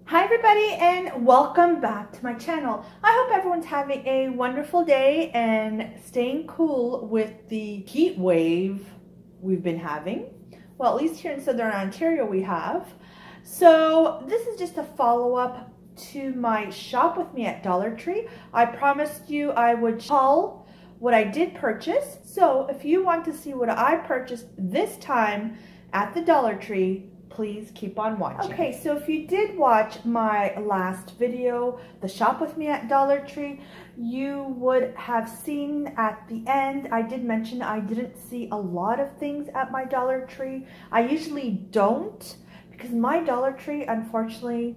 Hi everybody and welcome back to my channel. I hope everyone's having a wonderful day and staying cool with the heat wave we've been having. Well, at least here in Southern Ontario we have. So this is just a follow-up to my shop with me at Dollar Tree. I promised you I would haul what I did purchase. So if you want to see what I purchased this time at the Dollar Tree, please keep on watching. Okay, so if you did watch my last video, the shop with me at Dollar Tree, you would have seen at the end, I did mention I didn't see a lot of things at my Dollar Tree. I usually don't, because my Dollar Tree, unfortunately,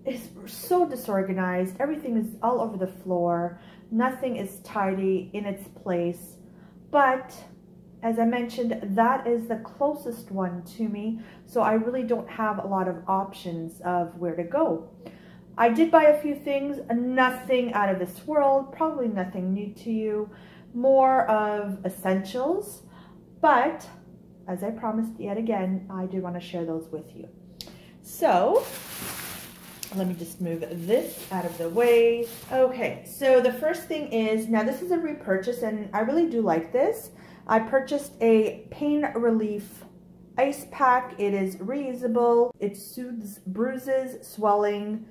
is so disorganized. Everything is all over the floor. Nothing is tidy in its place. But as I mentioned, that is the closest one to me, so I really don't have a lot of options of where to go. I did buy a few things, nothing out of this world, probably nothing new to you, more of essentials, but as I promised yet again, I do want to share those with you. So let me just move this out of the way. Okay, so the first thing is, now this is a repurchase and I really do like this. I purchased a pain relief ice pack. It is reusable. It soothes bruises, swelling,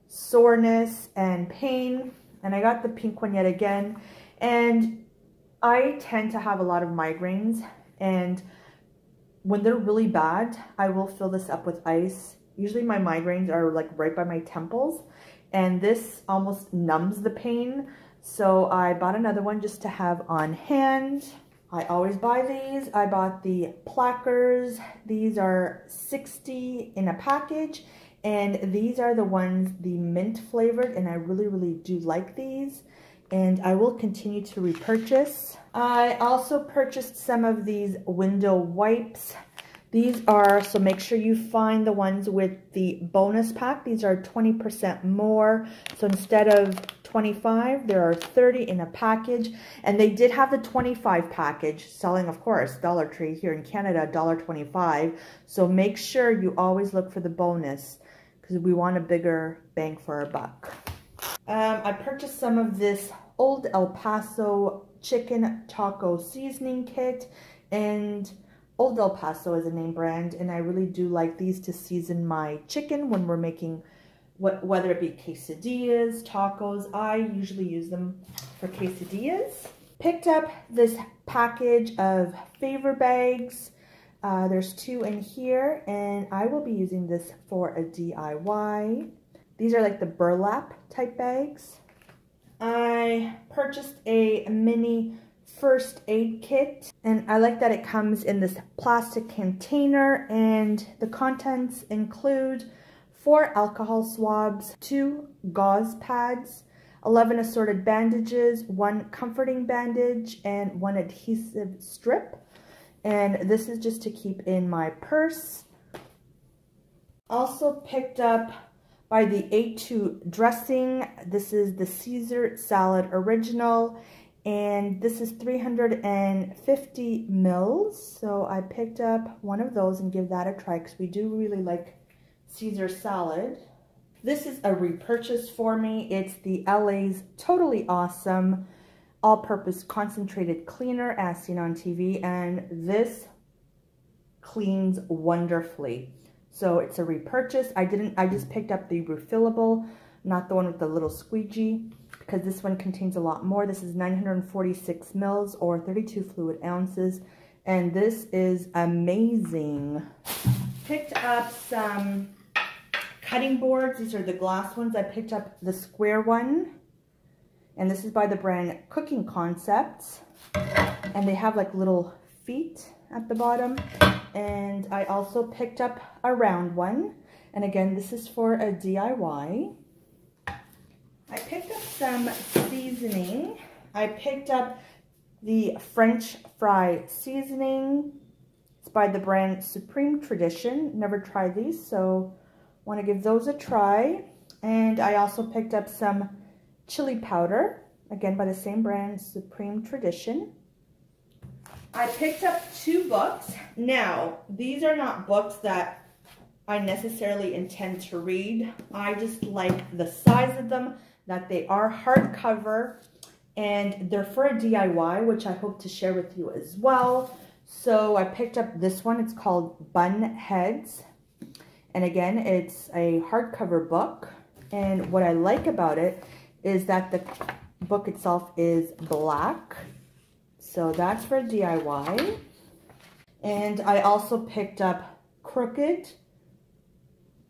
soreness, and pain. And I got the pink one yet again. And I tend to have a lot of migraines. And when they're really bad, I will fill this up with ice. Usually my migraines are like right by my temples. And this almost numbs the pain. So I bought another one just to have on hand. I always buy these. I bought the plackers. These are 60 in a package, and these are the ones, the mint flavored, and I really do like these, and I will continue to repurchase. I also purchased some of these window wipes. These are, so make sure you find the ones with the bonus pack. These are 20% more. So instead of 25, there are 30 in a package. And they did have the 25 package selling, of course, Dollar Tree here in Canada, $1.25. So make sure you always look for the bonus because we want a bigger bang for our buck. I purchased some of this Old El Paso chicken taco seasoning kit, and Old El Paso is a name brand, and I really do like these to season my chicken when we're making, whether it be quesadillas, tacos. I usually use them for quesadillas. Picked up this package of favor bags. There's 2 in here, and I will be using this for a DIY. These are like the burlap type bags. I purchased a mini first aid kit, and I like that it comes in this plastic container, and the contents include 4 alcohol swabs, 2 gauze pads, 11 assorted bandages, 1 comforting bandage, and 1 adhesive strip. And this is just to keep in my purse. Also picked up by the A2 dressing. This is the Caesar salad original, and this is 350 mils. So I picked up one of those and give that a try because we do really like Caesar salad. This is a repurchase for me. It's the LA's Totally Awesome all-purpose concentrated cleaner as seen on TV, and this cleans wonderfully. So it's a repurchase. I just picked up the refillable, not the one with the little squeegee, because this one contains a lot more. This is 946 mils or 32 fluid ounces, and this is amazing. Picked up some cutting boards. These are the glass ones. I picked up the square one, and this is by the brand Cooking Concepts, and they have like little feet at the bottom. And I also picked up a round one, and again, this is for a DIY. I picked up some seasoning. I picked up the French fry seasoning. It's by the brand Supreme Tradition. Never tried these, so want to give those a try. And I also picked up some chili powder, again by the same brand, Supreme Tradition. I picked up 2 books. Now, these are not books that I necessarily intend to read. I just like the size of them, that they are hardcover, and they're for a DIY, which I hope to share with you as well. So I picked up this one. It's called Bun Heads. And again, it's a hardcover book. And what I like about it is that the book itself is black. So that's for DIY. And I also picked up Crooked.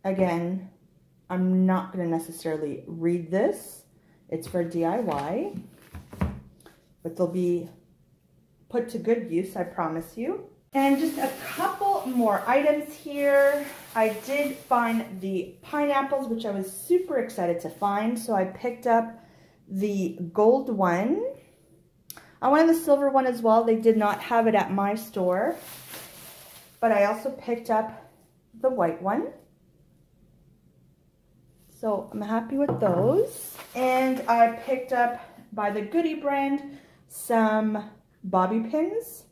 Again, I'm not going to necessarily read this. It's for DIY. But they'll be put to good use, I promise you. And just a couple more items here. I did find the pineapples, which I was super excited to find. So I picked up the gold one. I wanted the silver one as well. They did not have it at my store. But I also picked up the white one. So I'm happy with those. And I picked up, by the Goodie brand, some bobby pins.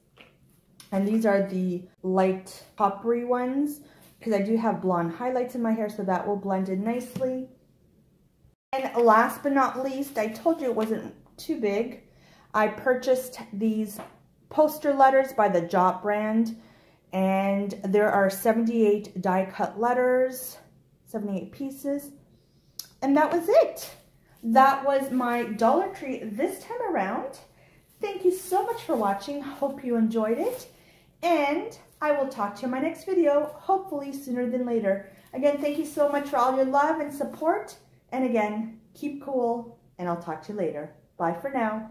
And these are the light coppery ones, because I do have blonde highlights in my hair, so that will blend in nicely. And last but not least, I told you it wasn't too big. I purchased these poster letters by the Jot brand, and there are 78 die-cut letters, 78 pieces, and that was it. That was my Dollar Tree this time around. Thank you so much for watching. Hope you enjoyed it. And I will talk to you in my next video, hopefully sooner than later. Again, thank you so much for all your love and support. And again, keep cool, and I'll talk to you later. Bye for now.